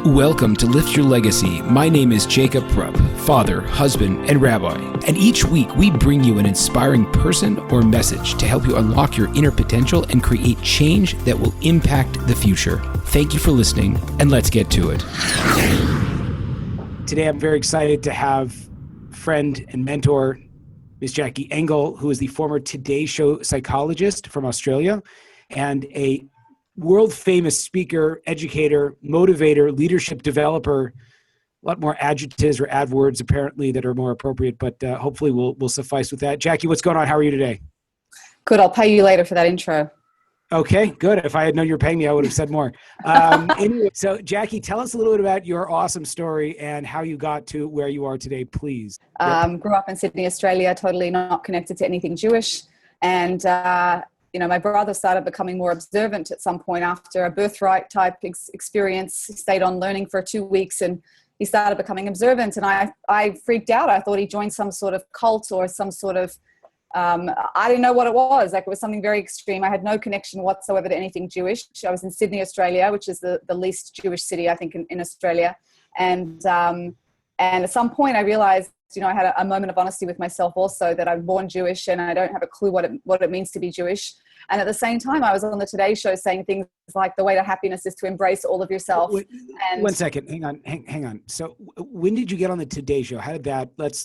Welcome to Lift Your Legacy. My name is Jacob Rupp, father, husband, and rabbi. And each week we bring you an inspiring person or message to help you unlock your inner potential and create change that will impact the future. Thank you for listening, and let's get to it. Today I'm very excited to have friend and mentor, Ms. Jackie Engel, who is the former Today Show psychologist from Australia and a world-famous speaker, educator, motivator, leadership developer. A lot more adjectives or ad words apparently that are more appropriate, but hopefully we'll suffice with that. Jackie, what's going on? How are you today? Good. I'll pay you later for that intro. Okay, good. If I had known you were paying me, I would have said more. Anyway, so Jackie, tell us a little bit about your awesome story and how you got to where you are today, please. Grew up in Sydney, Australia, totally not connected to anything Jewish. And my brother started becoming more observant at some point after a birthright type experience. He stayed on learning for 2 weeks and he started becoming observant. And I freaked out. I thought he joined some sort of cult or some sort of, I didn't know what it was. Like, it was something very extreme. I had no connection whatsoever to anything Jewish. I was in Sydney, Australia, which is the least Jewish city, I think, in Australia. And at some point I realized, I had a moment of honesty with myself also, that I'm born Jewish and I don't have a clue what it means to be Jewish. And at the same time, I was on the Today Show saying things like the way to happiness is to embrace all of yourself. One second, hang on. So when did you get on the Today Show? How did that? Let's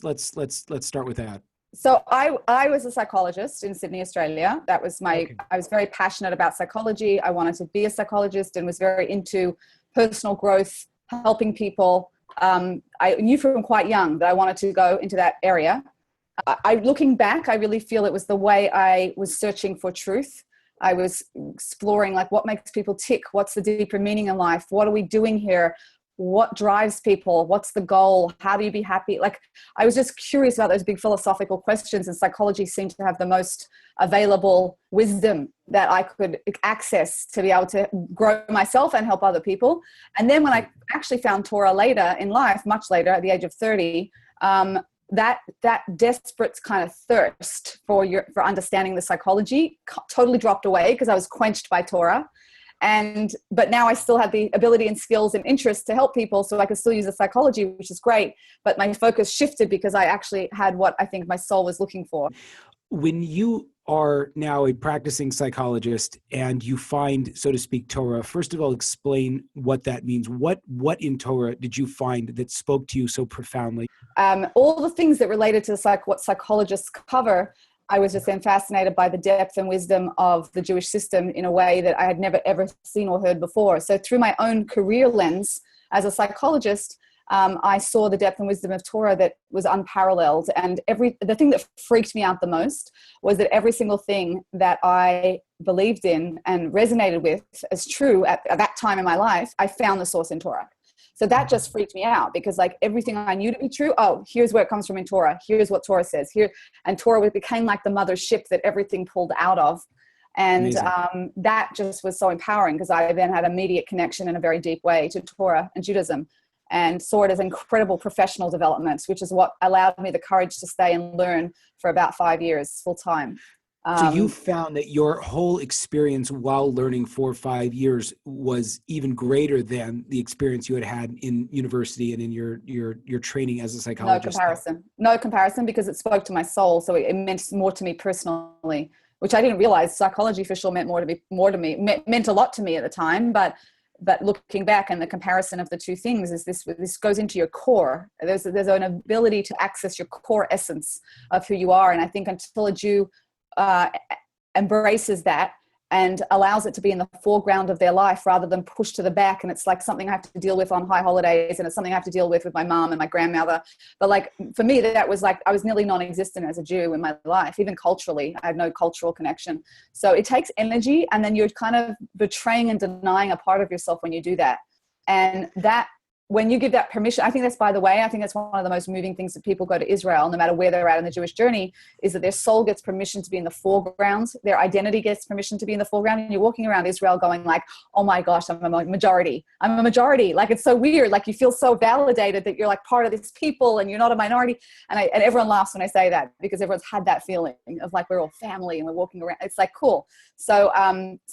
start with that. So I was a psychologist in Sydney, Australia. That was I was very passionate about psychology. I wanted to be a psychologist and was very into personal growth, helping people. I knew from quite young that I wanted to go into that area. Looking back, I really feel it was the way I was searching for truth. I was exploring, like, what makes people tick? What's the deeper meaning in life? What are we doing here? What drives people? What's the goal? How do you be happy? Like, I was just curious about those big philosophical questions, and psychology seemed to have the most available wisdom that I could access to be able to grow myself and help other people. And then when I actually found Torah later in life, much later at the age of 30, that desperate kind of thirst for understanding the psychology totally dropped away because I was quenched by Torah. But now I still have the ability and skills and interest to help people, so I could still use the psychology, which is great. But my focus shifted because I actually had what I think my soul was looking for. When you are now a practicing psychologist and you find, so to speak, Torah, first of all, explain what that means. What in Torah did you find that spoke to you so profoundly? All the things that related to what psychologists cover. I was just then fascinated by the depth and wisdom of the Jewish system in a way that I had never, ever seen or heard before. So through my own career lens as a psychologist, I saw the depth and wisdom of Torah that was unparalleled. And the thing that freaked me out the most was that every single thing that I believed in and resonated with as true at that time in my life, I found the source in Torah. So that just freaked me out because, like, everything I knew to be true, here's where it comes from in Torah. Here's what Torah says here. And Torah became like the mother ship that everything pulled out of. And that just was so empowering because I then had immediate connection in a very deep way to Torah and Judaism, and saw it as incredible professional development, which is what allowed me the courage to stay and learn for about 5 years full time. So you found that your whole experience while learning for 5 years was even greater than the experience you had in university and in your training as a psychologist. No comparison, because it spoke to my soul. So it meant more to me personally, which I didn't realize. Psychology for sure meant meant a lot to me at the time. But looking back, and the comparison of the two things is this goes into your core. There's an ability to access your core essence of who you are. And I think until a Jew embraces that and allows it to be in the foreground of their life rather than pushed to the back, and it's like something I have to deal with on high holidays, and it's something I have to deal with my mom and my grandmother. But like, for me, that was like, I was nearly non-existent as a Jew in my life. Even culturally, I had no cultural connection. So it takes energy, and then you're kind of betraying and denying a part of yourself when you do that. And that when you give that permission, I think that's, by the way, I think that's one of the most moving things that people go to Israel, no matter where they're at in the Jewish journey, is that their soul gets permission to be in the foreground. Their identity gets permission to be in the foreground. And you're walking around Israel going like, oh my gosh, I'm a majority. I'm a majority. Like, it's so weird. Like, you feel so validated that you're like part of this people and you're not a minority. And everyone laughs when I say that, because everyone's had that feeling of like, we're all family and we're walking around. It's like, cool. So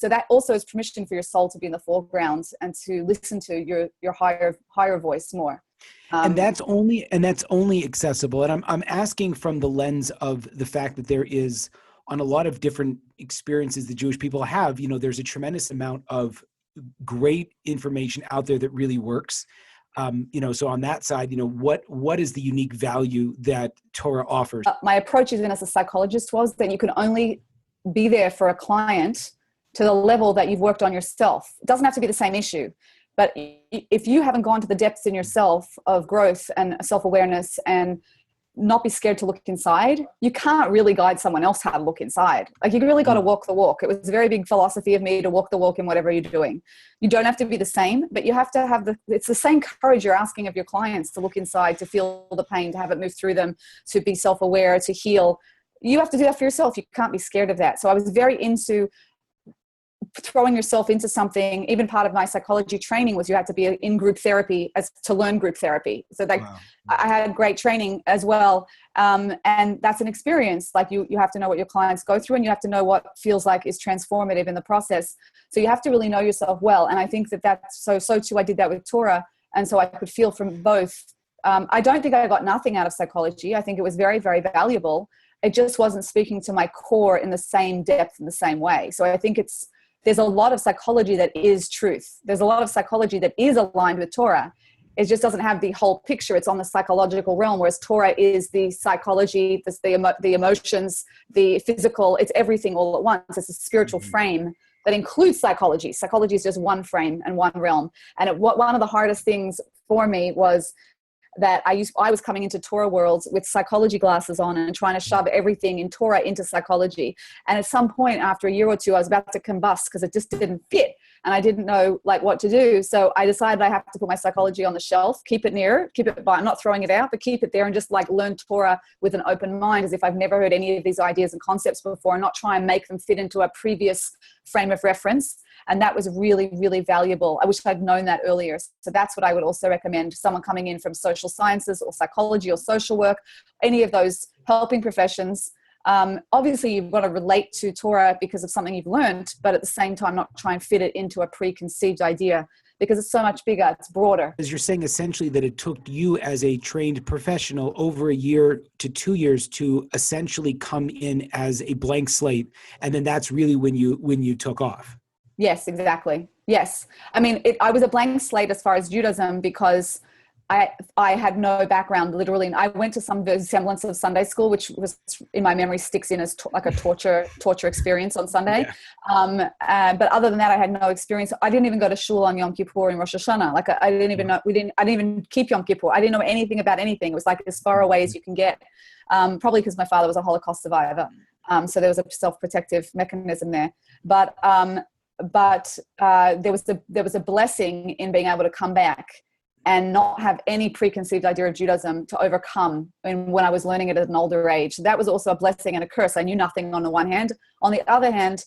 that also is permission for your soul to be in the foreground and to listen to your higher voice more. And that's only accessible. And I'm asking from the lens of the fact that there is, on a lot of different experiences that Jewish people have, there's a tremendous amount of great information out there that really works. So on that side, what is the unique value that Torah offers? My approach even as a psychologist was that you can only be there for a client to the level that you've worked on yourself. It doesn't have to be the same issue, but if you haven't gone to the depths in yourself of growth and self-awareness and not be scared to look inside, you can't really guide someone else how to look inside. Like, you really got to walk the walk. It was a very big philosophy of me to walk the walk in whatever you're doing. You don't have to be the same, but you have to have it's the same courage you're asking of your clients to look inside, to feel the pain, to have it move through them, to be self-aware, to heal. You have to do that for yourself. You can't be scared of that. So I was very into throwing yourself into something. Even part of my psychology training was you had to be in group therapy to learn group therapy. So like, wow. I had great training as well. And that's an experience. Like, you have to know what your clients go through, and you have to know what feels like is transformative in the process. So you have to really know yourself well. And I think that's so too, I did that with Torah. And so I could feel from both. I don't think I got nothing out of psychology. I think it was very, very valuable. It just wasn't speaking to my core in the same depth, in the same way. So I think there's a lot of psychology that is truth. There's a lot of psychology that is aligned with Torah. It just doesn't have the whole picture. It's on the psychological realm, whereas Torah is the psychology, the emotions, the physical. It's everything all at once. It's a spiritual frame that includes psychology. Psychology is just one frame and one realm. And one of the hardest things for me was that I was coming into Torah worlds with psychology glasses on and trying to shove everything in Torah into psychology. And at some point after a year or two, I was about to combust because it just didn't fit. And I didn't know like what to do. So I decided I have to put my psychology on the shelf, keep it by not throwing it out, but keep it there and just like learn Torah with an open mind, as if I've never heard any of these ideas and concepts before, and not try and make them fit into a previous frame of reference. And that was really, really valuable. I wish I'd known that earlier. So that's what I would also recommend someone coming in from social sciences or psychology or social work, any of those helping professions. Obviously, you've got to relate to Torah because of something you've learned, but at the same time, not try and fit it into a preconceived idea, because it's so much bigger, it's broader. As you're saying, essentially, that it took you as a trained professional over a year to 2 years to essentially come in as a blank slate. And then that's really when you took off. Yes, exactly. Yes. I mean, I was a blank slate as far as Judaism, because I had no background, literally. And I went to some semblance of Sunday school, which was, in my memory, sticks in as like a torture experience on Sunday. Yeah. But other than that, I had no experience. I didn't even go to shul on Yom Kippur and Rosh Hashanah. Like, I didn't even know, I didn't even keep Yom Kippur. I didn't know anything about anything. It was like as far away as you can get. Probably because my father was a Holocaust survivor. So there was a self-protective mechanism there. But there was a blessing in being able to come back and not have any preconceived idea of Judaism to overcome when I was learning it at an older age. That was also a blessing and a curse. I knew nothing on the one hand. On the other hand,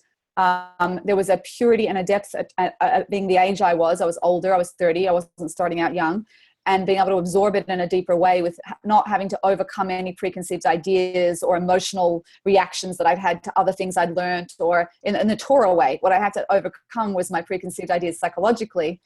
there was a purity and a depth at being the age I was older, I was 30, I wasn't starting out young, and being able to absorb it in a deeper way with not having to overcome any preconceived ideas or emotional reactions that I've had to other things I'd learned, or in the Torah way. What I had to overcome was my preconceived ideas psychologically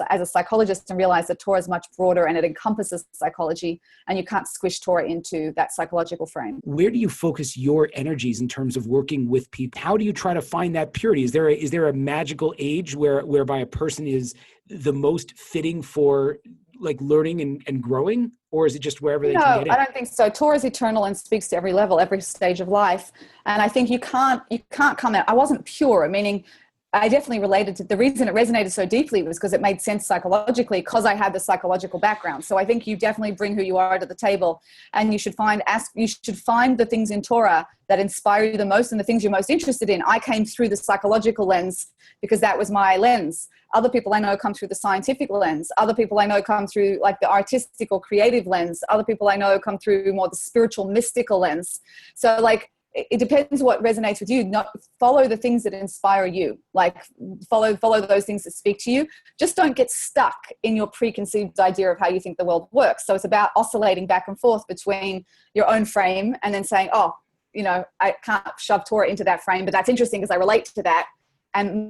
as a psychologist, and realize that Torah is much broader and it encompasses psychology, and you can't squish Torah into that psychological frame. Where do you focus your energies in terms of working with people? How do you try to find that purity? Is there a magical age whereby a person is the most fitting for like learning and growing, or is it just wherever they can get in? No, I don't think so. Torah is eternal and speaks to every level, every stage of life. And I think you can't come out. I wasn't pure, meaning I definitely related to, the reason it resonated so deeply was because it made sense psychologically, because I had the psychological background. So I think you definitely bring who you are to the table, and you should find the things in Torah that inspire you the most and the things you're most interested in. I came through the psychological lens because that was my lens. Other people I know come through the scientific lens. Other people I know come through like the artistic or creative lens. Other people I know come through more the spiritual, mystical lens. So like, it depends what resonates with you. Not follow the things that inspire you. Like follow those things that speak to you. Just don't get stuck in your preconceived idea of how you think the world works. So it's about oscillating back and forth between your own frame and then saying, oh, you know, I can't shove Torah into that frame, but that's interesting because I relate to that. And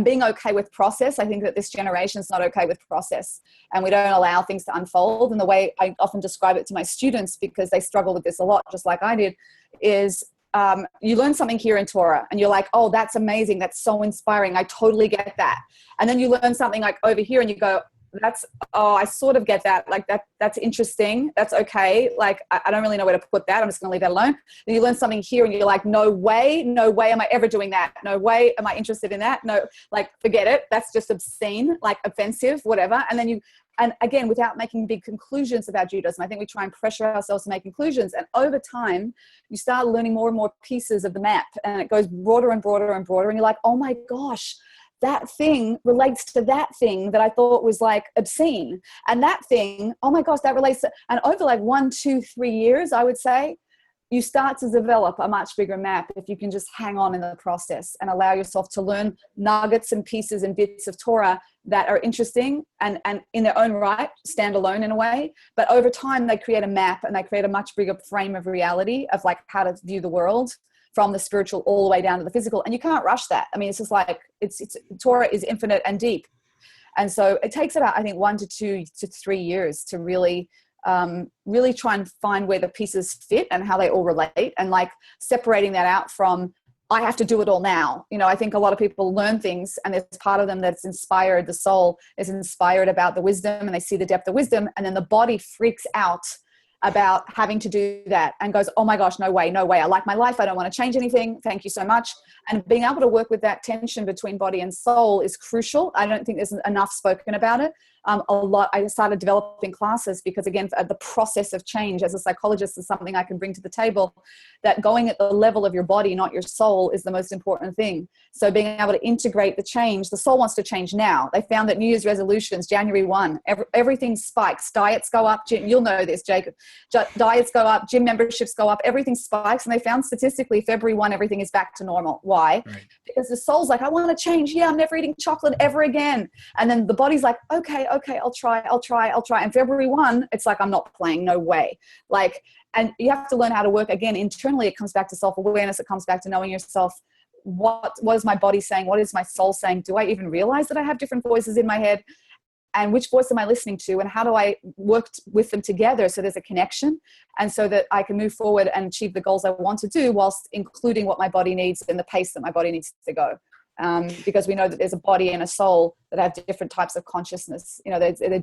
being okay with process. I think that this generation is not okay with process, and we don't allow things to unfold. And the way I often describe it to my students, because they struggle with this a lot, just like I did, is you learn something here in Torah and you're like, oh, that's amazing. That's so inspiring. I totally get that. And then you learn something like over here and you go, I sort of get that. Like that's interesting. That's okay. Like, I don't really know where to put that. I'm just going to leave that alone. Then you learn something here and you're like, no way am I ever doing that. No way am I interested in that. No, like, forget it. That's just obscene, like offensive, whatever. And again, without making big conclusions about Judaism, I think we try and pressure ourselves to make conclusions. And over time, you start learning more and more pieces of the map, and it goes broader and broader and broader. And you're like, oh my gosh, that thing relates to that thing that I thought was like obscene. And that thing, oh my gosh, that relates to, and over like 1, 2, 3 years, I would say, you start to develop a much bigger map if you can just hang on in the process and allow yourself to learn nuggets and pieces and bits of Torah that are interesting and in their own right, stand alone in a way. But over time, they create a map and they create a much bigger frame of reality of like how to view the world, from the spiritual all the way down to the physical. And you can't rush that. I mean, it's just like, Torah is infinite and deep. And so it takes about, I think, 1 to 2 to 3 years to really try and find where the pieces fit and how they all relate, and like separating that out from, I have to do it all now. You know, I think a lot of people learn things and there's part of them that's inspired, the soul is inspired about the wisdom, and they see the depth of wisdom, and then the body freaks out about having to do that and goes, oh my gosh, no way. I like my life. I don't want to change anything. Thank you so much. And being able to work with that tension between body and soul is crucial. I don't think there's enough spoken about it. I started developing classes because, again, the process of change as a psychologist is something I can bring to the table, that going at the level of your body, not your soul, is the most important thing. So being able to integrate the change, the soul wants to change now. They found that New Year's resolutions, January 1, everything spikes. Diets go up. You'll know this, Jacob. Diets go up, gym memberships go up, everything spikes. And they found statistically February 1, everything is back to normal. Why? Right. Because the soul's like, I want to change. Yeah, I'm never eating chocolate ever again. And then the body's like, okay, I'll try. And February 1, it's like, I'm not playing, no way. Like, and you have to learn how to work again internally. It comes back to self-awareness. It comes back to knowing yourself. What is my body saying? What is my soul saying? Do I even realize that I have different voices in my head? And which voice am I listening to? And how do I work with them together so there's a connection, and so that I can move forward and achieve the goals I want to do, whilst including what my body needs and the pace that my body needs to go. Because we know that there's a body and a soul that have different types of consciousness. You know, they're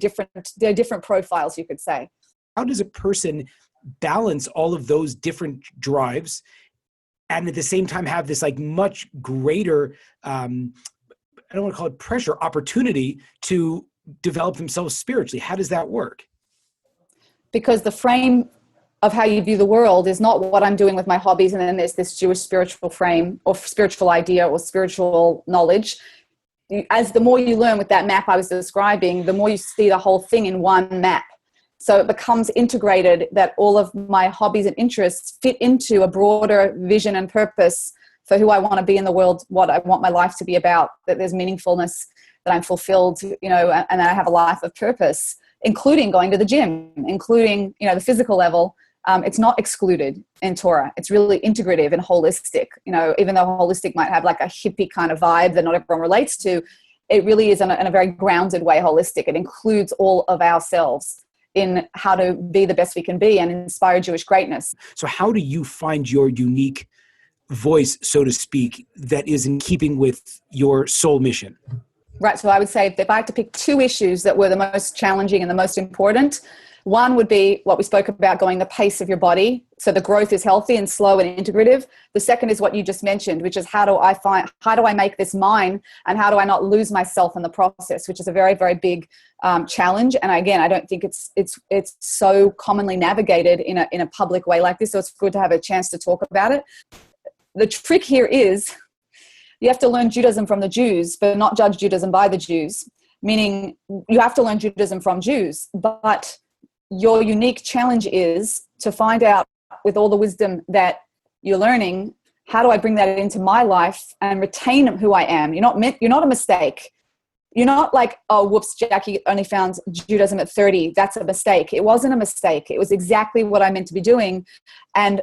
different profiles, you could say. How does a person balance all of those different drives and at the same time have this like much greater, I don't want to call it pressure, opportunity to develop themselves spiritually? How does that work? Because the frame of how you view the world is not what I'm doing with my hobbies, and then there's this Jewish spiritual frame or spiritual idea or spiritual knowledge. As the more you learn with that map I was describing, the more you see the whole thing in one map. So it becomes integrated, that all of my hobbies and interests fit into a broader vision and purpose for who I want to be in the world, what I want my life to be about, that there's meaningfulness, that I'm fulfilled, you know, and that I have a life of purpose, including going to the gym, including, you know, the physical level. It's not excluded in Torah. It's really integrative and holistic. You know, even though holistic might have like a hippie kind of vibe that not everyone relates to, it really is in a very grounded way holistic. It includes all of ourselves in how to be the best we can be and inspire Jewish greatness. So how do you find your unique voice, so to speak, that is in keeping with your soul mission? Right. So I would say if I had to pick 2 issues that were the most challenging and the most important, One would be what we spoke about, going the pace of your body. So the growth is healthy and slow and integrative. The second is what you just mentioned, which is how do I make this mine, and how do I not lose myself in the process, which is a very, very big challenge. And again, I don't think it's so commonly navigated in a public way like this. So it's good to have a chance to talk about it. The trick here is you have to learn Judaism from the Jews, but not judge Judaism by the Jews, meaning you have to learn Judaism from Jews, but your unique challenge is to find out, with all the wisdom that you're learning, how do I bring that into my life and retain who I am? You're not a mistake. You're not like, oh, whoops, Jackie only found Judaism at 30. That's a mistake. It wasn't a mistake. It was exactly what I meant to be doing. And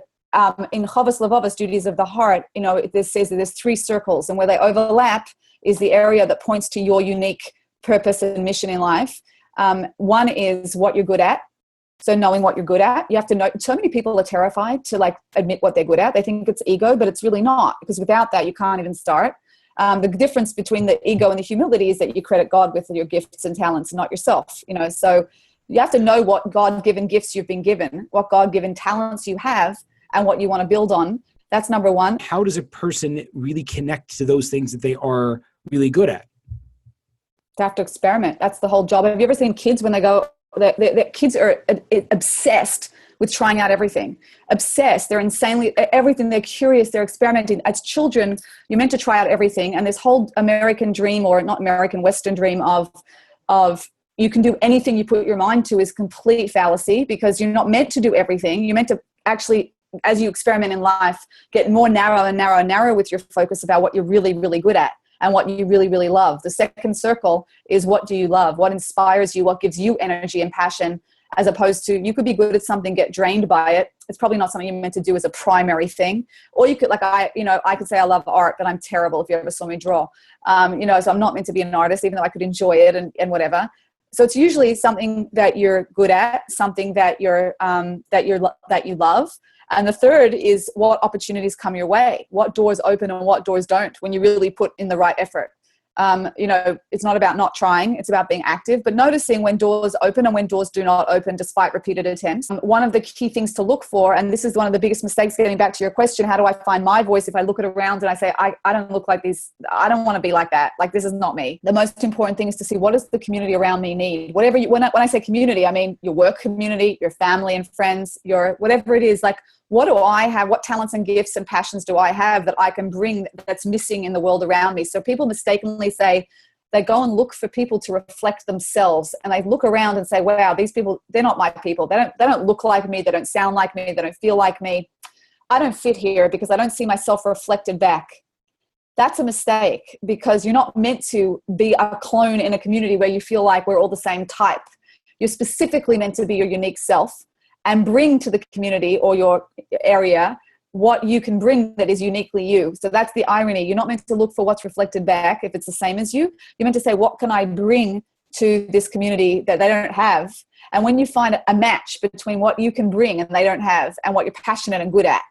in Chovos Levavos, duties of the heart, it says that there's 3 circles, and where they overlap is the area that points to your unique purpose and mission in life. One is what you're good at. So knowing what you're good at, you have to know. So many people are terrified to admit what they're good at. They think it's ego, but it's really not, because without that, you can't even start. The difference between the ego and the humility is that you credit God with your gifts and talents, not yourself. So you have to know what God-given gifts you've been given, what God-given talents you have, and what you want to build on. That's number one. How does a person really connect to those things that they are really good at? They have to experiment. That's the whole job. Have you ever seen kids when they go? The kids are obsessed with trying out everything. Obsessed. They're insanely everything. They're curious. They're experimenting. As children, you're meant to try out everything. And this whole American dream, or not American, Western dream of you can do anything you put your mind to, is complete fallacy, because you're not meant to do everything. You're meant to actually, as you experiment in life, get more narrow and narrow and narrow with your focus about what you're really, really good at and what you really, really love. The second circle is, what do you love? What inspires you? What gives you energy and passion? As opposed to, you could be good at something, get drained by it. It's probably not something you're meant to do as a primary thing. Or you could, I could say I love art, but I'm terrible if you ever saw me draw. So I'm not meant to be an artist, even though I could enjoy it and whatever. So it's usually something that you're good at, something that that you love. And the third is, what opportunities come your way, what doors open and what doors don't when you really put in the right effort. It's not about not trying, it's about being active, but noticing when doors open and when doors do not open despite repeated attempts. One of the key things to look for, and this is one of the biggest mistakes, getting back to your question, how do I find my voice? If I look around and I say, I don't look like this, I don't want to be like that, like this is not me. The most important thing is to see, what does the community around me need? Whatever when I say community, I mean your work community, your family and friends, your whatever it is. Like, what do I have? What talents and gifts and passions do I have that I can bring that's missing in the world around me? So people mistakenly say, they go and look for people to reflect themselves, and they look around and say, wow, these people, they're not my people. They don't look like me. They don't sound like me. They don't feel like me. I don't fit here because I don't see myself reflected back. That's a mistake, because you're not meant to be a clone in a community where you feel like we're all the same type. You're specifically meant to be your unique self and bring to the community or your area what you can bring that is uniquely you. So that's the irony. You're not meant to look for what's reflected back if it's the same as you. You're meant to say, what can I bring to this community that they don't have? And when you find a match between what you can bring and they don't have and what you're passionate and good at,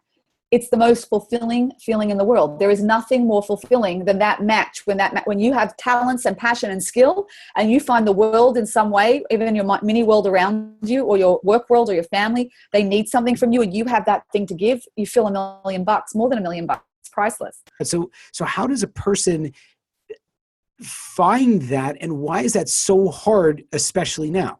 it's the most fulfilling feeling in the world. There is nothing more fulfilling than that match. When you have talents and passion and skill, and you find the world in some way, even your mini world around you or your work world or your family, they need something from you and you have that thing to give, you feel $1 million, more than $1 million. It's priceless. So how does a person find that, and why is that so hard, especially now?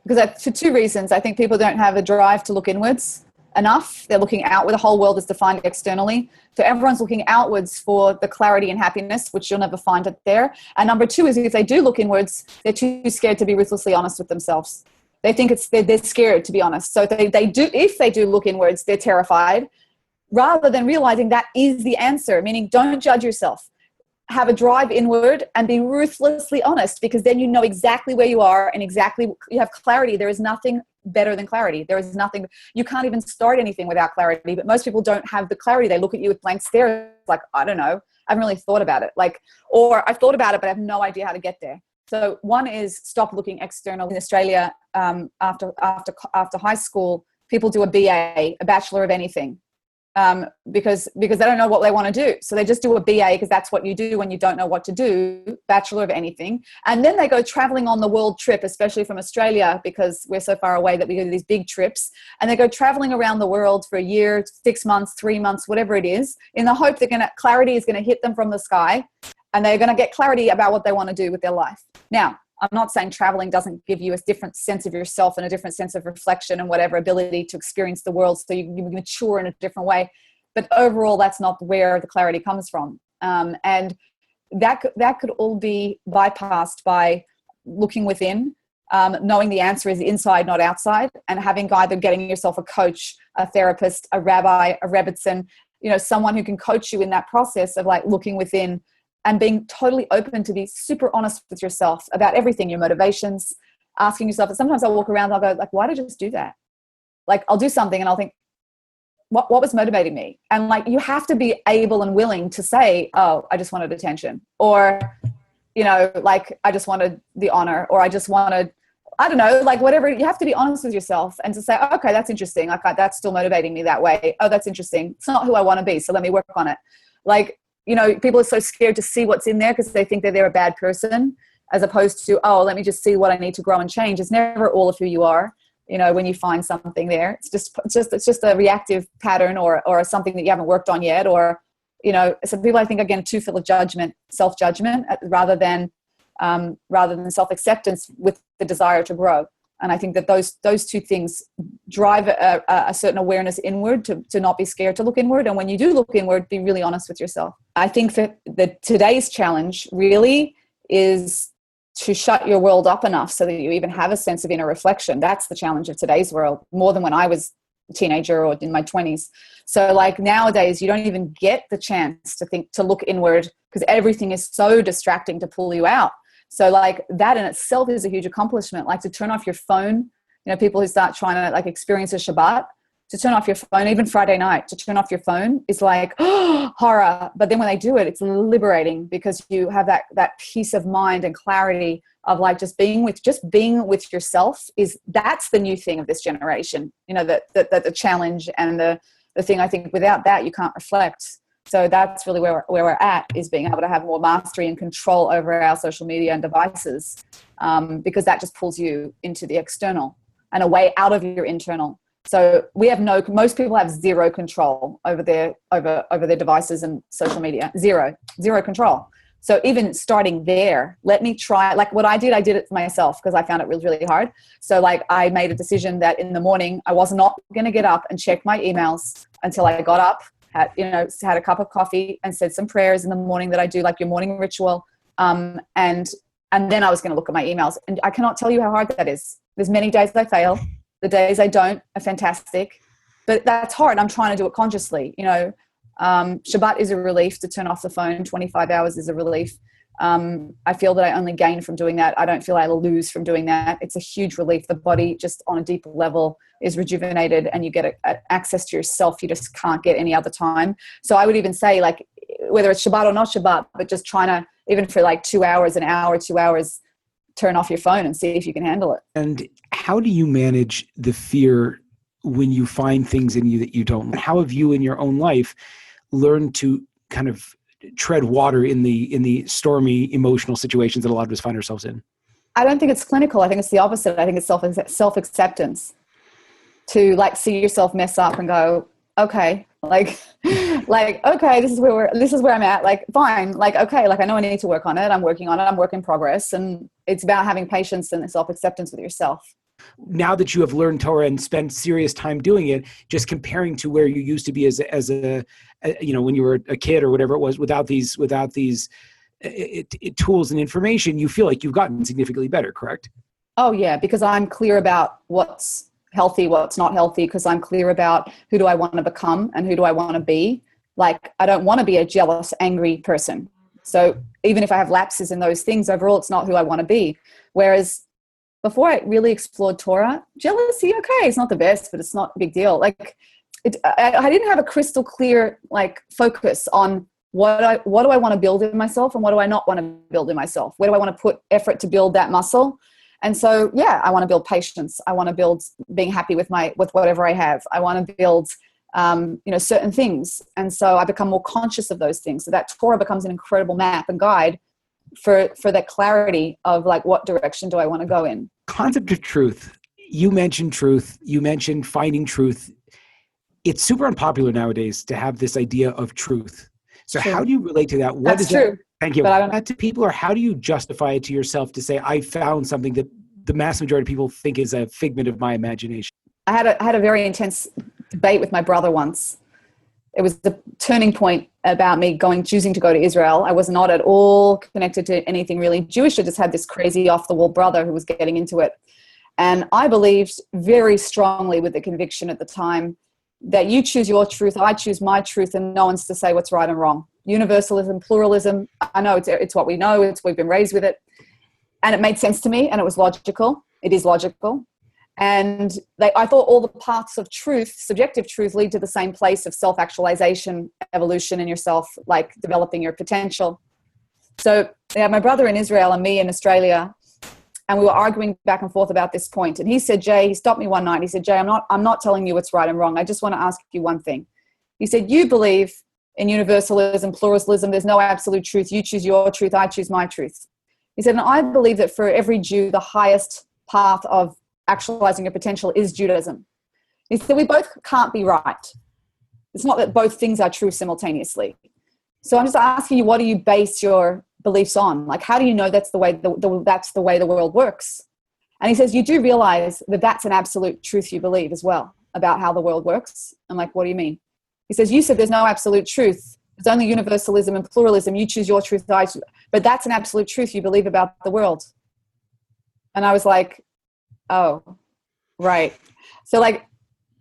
Because for 2 reasons. I think people don't have a drive to look inwards enough. They're looking outward. The whole world is defined externally. So everyone's looking outwards for the clarity and happiness, which you'll never find it there. And number 2 is, if they do look inwards, they're too scared to be ruthlessly honest with themselves. They think they're scared to be honest. So if they do look inwards, they're terrified, rather than realizing that is the answer, meaning don't judge yourself. Have a drive inward and be ruthlessly honest, because then you know exactly where you are and exactly, you have clarity. There is nothing better than clarity. There is nothing, you can't even start anything without clarity, but most people don't have the clarity. They look at you with blank stare, like, I don't know, I haven't really thought about it. Or I've thought about it, but I have no idea how to get there. So one is stop looking external. In Australia, after high school, people do a BA, a Bachelor of anything. because they don't know what they want to do. So they just do a BA because that's what you do when you don't know what to do, Bachelor of anything. And then they go traveling on the world trip, especially from Australia, because we're so far away that we go to these big trips. And they go traveling around the world for a year, 6 months, 3 months, whatever it is, in the hope that clarity is going to hit them from the sky. And they're going to get clarity about what they want to do with their life. Now, I'm not saying traveling doesn't give you a different sense of yourself and a different sense of reflection and whatever ability to experience the world so you mature in a different way. But overall, that's not where the clarity comes from. And that could all be bypassed by looking within, knowing the answer is inside, not outside, and having either getting yourself a coach, a therapist, a rabbi, a rebbitzin, someone who can coach you in that process of like looking within and being totally open to be super honest with yourself about everything, your motivations, asking yourself. And sometimes I'll walk around and I'll go like, why did I just do that? Like I'll do something and I'll think, what was motivating me? And like, you have to be able and willing to say, oh, I just wanted attention, or, like I just wanted the honor, or I just wanted, I don't know, like whatever. You have to be honest with yourself and to say, okay, that's interesting. Like that's still motivating me that way. Oh, that's interesting. It's not who I want to be. So let me work on it. Like, people are so scared to see what's in there because they think that they're a bad person, as opposed to, oh, let me just see what I need to grow and change. It's never all of who you are. When you find something there, it's just a reactive pattern or something that you haven't worked on yet. Or, some people I think again too full of judgment, self-judgment rather than self-acceptance with the desire to grow. And I think that those two things drive a certain awareness inward to not be scared to look inward. And when you do look inward, be really honest with yourself. I think that today's challenge really is to shut your world up enough so that you even have a sense of inner reflection. That's the challenge of today's world, more than when I was a teenager or in my 20s. So like nowadays, you don't even get the chance to look inward because everything is so distracting to pull you out. So like that in itself is a huge accomplishment. Like to turn off your phone, people who start trying to like experience a Shabbat, to turn off your phone, even Friday night, to turn off your phone is like horror. But then when they do it, it's liberating because you have that peace of mind and clarity of like just being with yourself. That's the new thing of this generation. That the challenge and the thing. I think without that you can't reflect. So that's really where we're at, is being able to have more mastery and control over our social media and devices, because that just pulls you into the external and away out of your internal. So most people have zero control over their devices and social media. Zero control. So even starting there, let me try, like what I did it myself because I found it really, really hard. So like I made a decision that in the morning, I was not going to get up and check my emails until I got up, had a cup of coffee and said some prayers in the morning that I do, like your morning ritual. And then I was going to look at my emails. And I cannot tell you how hard that is. There's many days I fail. The days I don't are fantastic. But that's hard. I'm trying to do it consciously. Shabbat is a relief to turn off the phone. 25 hours is a relief. I feel that I only gain from doing that. I don't feel I lose from doing that. It's a huge relief. The body just on a deeper level is rejuvenated and you get access to yourself you just can't get any other time. So I would even say like whether it's Shabbat or not Shabbat, but just trying to, even for like 2 hours, an hour, 2 hours, turn off your phone and see if you can handle it. And how do you manage the fear when you find things in you that you don't? How have you in your own life learned to kind of tread water in the stormy emotional situations that a lot of us find ourselves in? I don't think it's clinical. I think it's the opposite. I think it's self-acceptance. To like see yourself mess up and go, okay, like okay, this is where I'm at. Like, fine. Like, okay, like I know I need to work on it. I'm working on it. I'm work in progress. And it's about having patience and self-acceptance with yourself. Now that you have learned Torah and spent serious time doing it, just comparing to where you used to be as a when you were a kid or whatever it was, without these tools and information, you feel like you've gotten significantly better, correct? Oh yeah, because I'm clear about what's healthy, what's not healthy, because I'm clear about who do I want to become and who do I want to be. Like, I don't want to be a jealous, angry person. So even if I have lapses in those things, overall, it's not who I want to be. Whereas before I really explored Torah, jealousy, okay, it's not the best, but it's not a big deal. Like, I didn't have a crystal clear like focus on what do I want to build in myself and what do I not want to build in myself? Where do I want to put effort to build that muscle? And so, yeah, I want to build patience. I want to build being happy with whatever I have. I want to build certain things. And so I become more conscious of those things. So that Torah becomes an incredible map and guide for that clarity of like, what direction do I want to go in? Concept of truth. You mentioned truth. You mentioned finding truth. It's super unpopular nowadays to have this idea of truth. So True. how do you relate to that? What That's is true. That? Thank you. But I don't that to people, or how do you justify it to yourself to say, I found something that the mass majority of people think is a figment of my imagination? I had a very intense debate with my brother once. It was the turning point about me choosing to go to Israel. I was not at all connected to anything really Jewish. I just had this crazy off-the-wall brother who was getting into it. And I believed very strongly, with the conviction at the time, that you choose your truth, I choose my truth, and no one's to say what's right and wrong. Universalism, pluralism, I know it's what we know, we've been raised with it. And it made sense to me, and it was logical. It is logical. And I thought all the paths of truth, subjective truth, lead to the same place of self-actualization, evolution in yourself, like developing your potential. So my brother in Israel and me in Australia, and we were arguing back and forth about this point. And he said, Jay, he stopped me one night. He said, Jay, I'm not telling you what's right and wrong. I just want to ask you one thing. He said, you believe in universalism, pluralism. There's no absolute truth. You choose your truth. I choose my truth. He said, and I believe that for every Jew, the highest path of actualizing your potential is Judaism. He said, we both can't be right. It's not that both things are true simultaneously. So I'm just asking you, what do you base your beliefs on? Like, how do you know that's the way that's the way the world works? And he says, you do realize that that's an absolute truth you believe as well about how the world works. I'm like, what do you mean? He says, you said there's no absolute truth. There's only universalism and pluralism. You choose your truth, but that's an absolute truth you believe about the world. And I was like, oh, right. So like,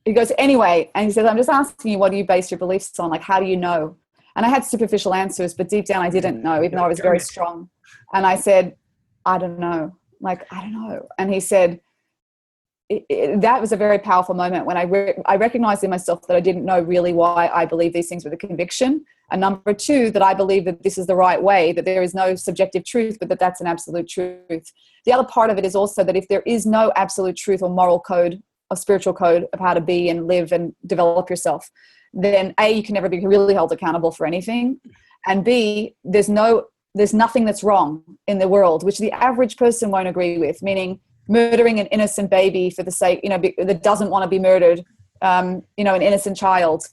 he goes, anyway, and he says, I'm just asking you, what do you base your beliefs on? Like, how do you know? And I had superficial answers, but deep down I didn't know, even though I was very strong. And I said, I don't know. Like, I don't know. And he said, that was a very powerful moment when I recognized in myself that I didn't know really why I believe these things with a conviction. And number two, that I believe that this is the right way, that there is no subjective truth, but that's an absolute truth. The other part of it is also that if there is no absolute truth or moral code or spiritual code of how to be and live and develop yourself, then A, you can never be really held accountable for anything. And B, there's nothing that's wrong in the world, which the average person won't agree with, meaning murdering an innocent baby for the sake, that doesn't want to be murdered, an innocent child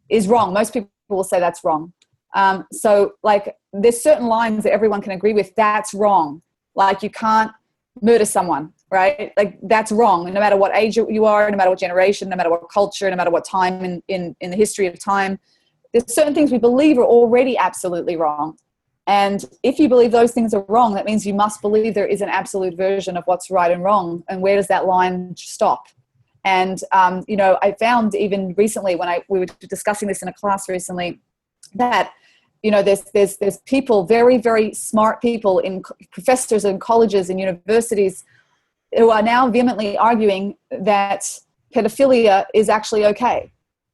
is wrong. Most people will say that's wrong. So like there's certain lines that everyone can agree with. That's wrong. Like you can't murder someone, right? Like that's wrong. And no matter what age you are, no matter what generation, no matter what culture, no matter what time in the history of time, there's certain things we believe are already absolutely wrong. And if you believe those things are wrong, that means you must believe there is an absolute version of what's right and wrong. And where does that line stop? And, I found even recently when we were discussing this in a class recently that, there's people, very, very smart people professors in colleges and universities who are now vehemently arguing that pedophilia is actually okay.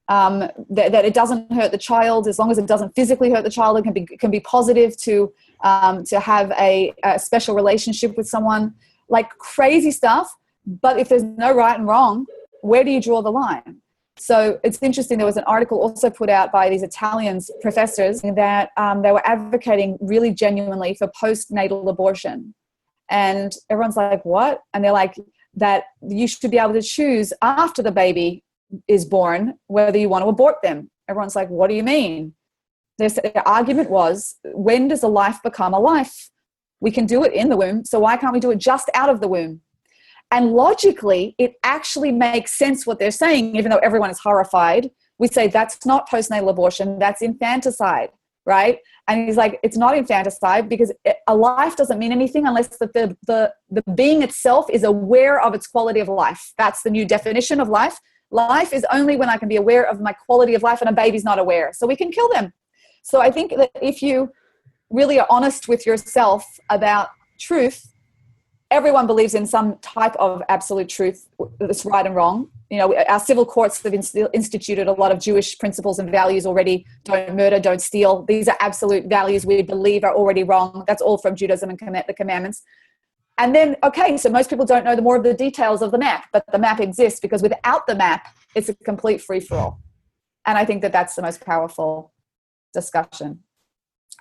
That it doesn't hurt the child as long as it doesn't physically hurt the child. It can be positive to have a special relationship with someone, like crazy stuff. But if there's no right and wrong, where do you draw the line? So it's interesting. There was an article also put out by these Italian professors that they were advocating really genuinely for postnatal abortion. And everyone's like, what? And they're like, that you should be able to choose after the baby is born whether you want to abort them. Everyone's like, what do you mean? The argument was, when does a life become a life? We can do it in the womb, so why can't we do it just out of the womb? And logically, it actually makes sense what they're saying, even though everyone is horrified. We say that's not postnatal abortion, that's infanticide, right? And he's like, it's not infanticide because a life doesn't mean anything unless the being itself is aware of its quality of life. That's the new definition of life. Life is only when I can be aware of my quality of life, and a baby's not aware. So we can kill them. So I think that if you really are honest with yourself about truth, everyone believes in some type of absolute truth that's right and wrong. Our civil courts have instituted a lot of Jewish principles and values already. Don't murder, don't steal. These are absolute values we believe are already wrong. That's all from Judaism and the commandments. And then, okay, so most people don't know more of the details of the map, but the map exists because without the map, it's a complete free-for-all. And I think that that's the most powerful discussion.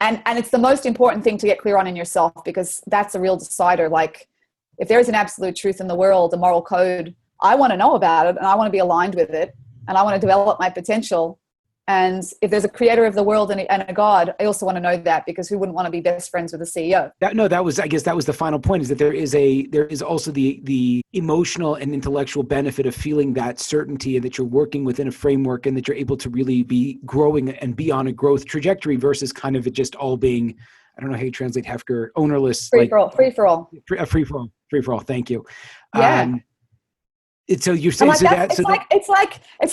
And it's the most important thing to get clear on in yourself, because that's a real decider. Like, if there is an absolute truth in the world, a moral code, I want to know about it, and I want to be aligned with it, and I want to develop my potential. And if there's a creator of the world and a God, I also want to know that, because who wouldn't want to be best friends with the CEO? I guess that was the final point, is that there is also the emotional and intellectual benefit of feeling that certainty, and that you're working within a framework, and that you're able to really be growing and be on a growth trajectory, versus kind of it just all being, I don't know how you translate Hefker, ownerless. Free for all. Free for all. Thank you. Yeah. So you're saying it's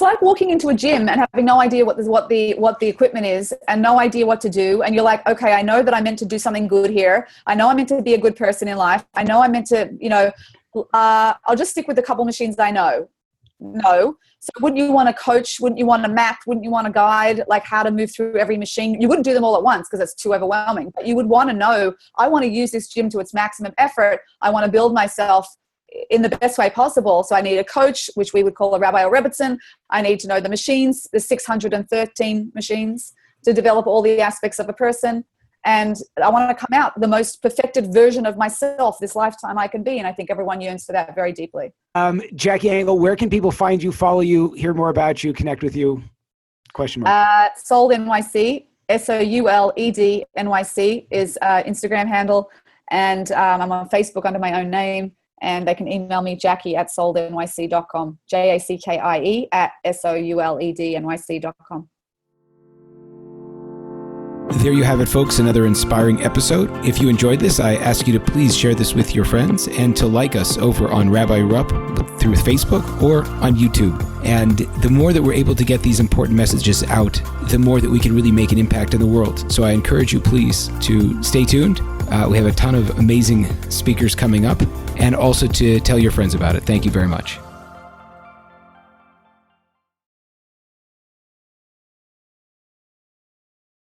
like walking into a gym and having no idea what the equipment is, and no idea what to do, and you're like, okay, I know that I'm meant to do something good here. I know I'm meant to be a good person in life. I know I'm meant to, I'll just stick with the couple machines I know. No. So wouldn't you want a coach? Wouldn't you want a map? Wouldn't you want a guide, like how to move through every machine? You wouldn't do them all at once, because it's too overwhelming. But you would want to know, I want to use this gym to its maximum effort. I want to build myself in the best way possible. So I need a coach, which we would call a rabbi or rebbitzin. I need to know the machines, the 613 machines, to develop all the aspects of a person. And I want to come out the most perfected version of myself this lifetime I can be. And I think everyone yearns for that very deeply. Jackie Engel, where can people find you, follow you, hear more about you, connect with you? Souled NYC, SOULED NYC is Instagram handle. And I'm on Facebook under my own name. And they can email me, Jackie@soulednyc.com, JACKIE@SOULEDNYC.com. There you have it, folks, another inspiring episode. If you enjoyed this, I ask you to please share this with your friends, and to like us over on Rabbi Rupp through Facebook or on YouTube. And the more that we're able to get these important messages out, the more that we can really make an impact in the world. So I encourage you, please, to stay tuned. We have a ton of amazing speakers coming up, and also to tell your friends about it. Thank you very much.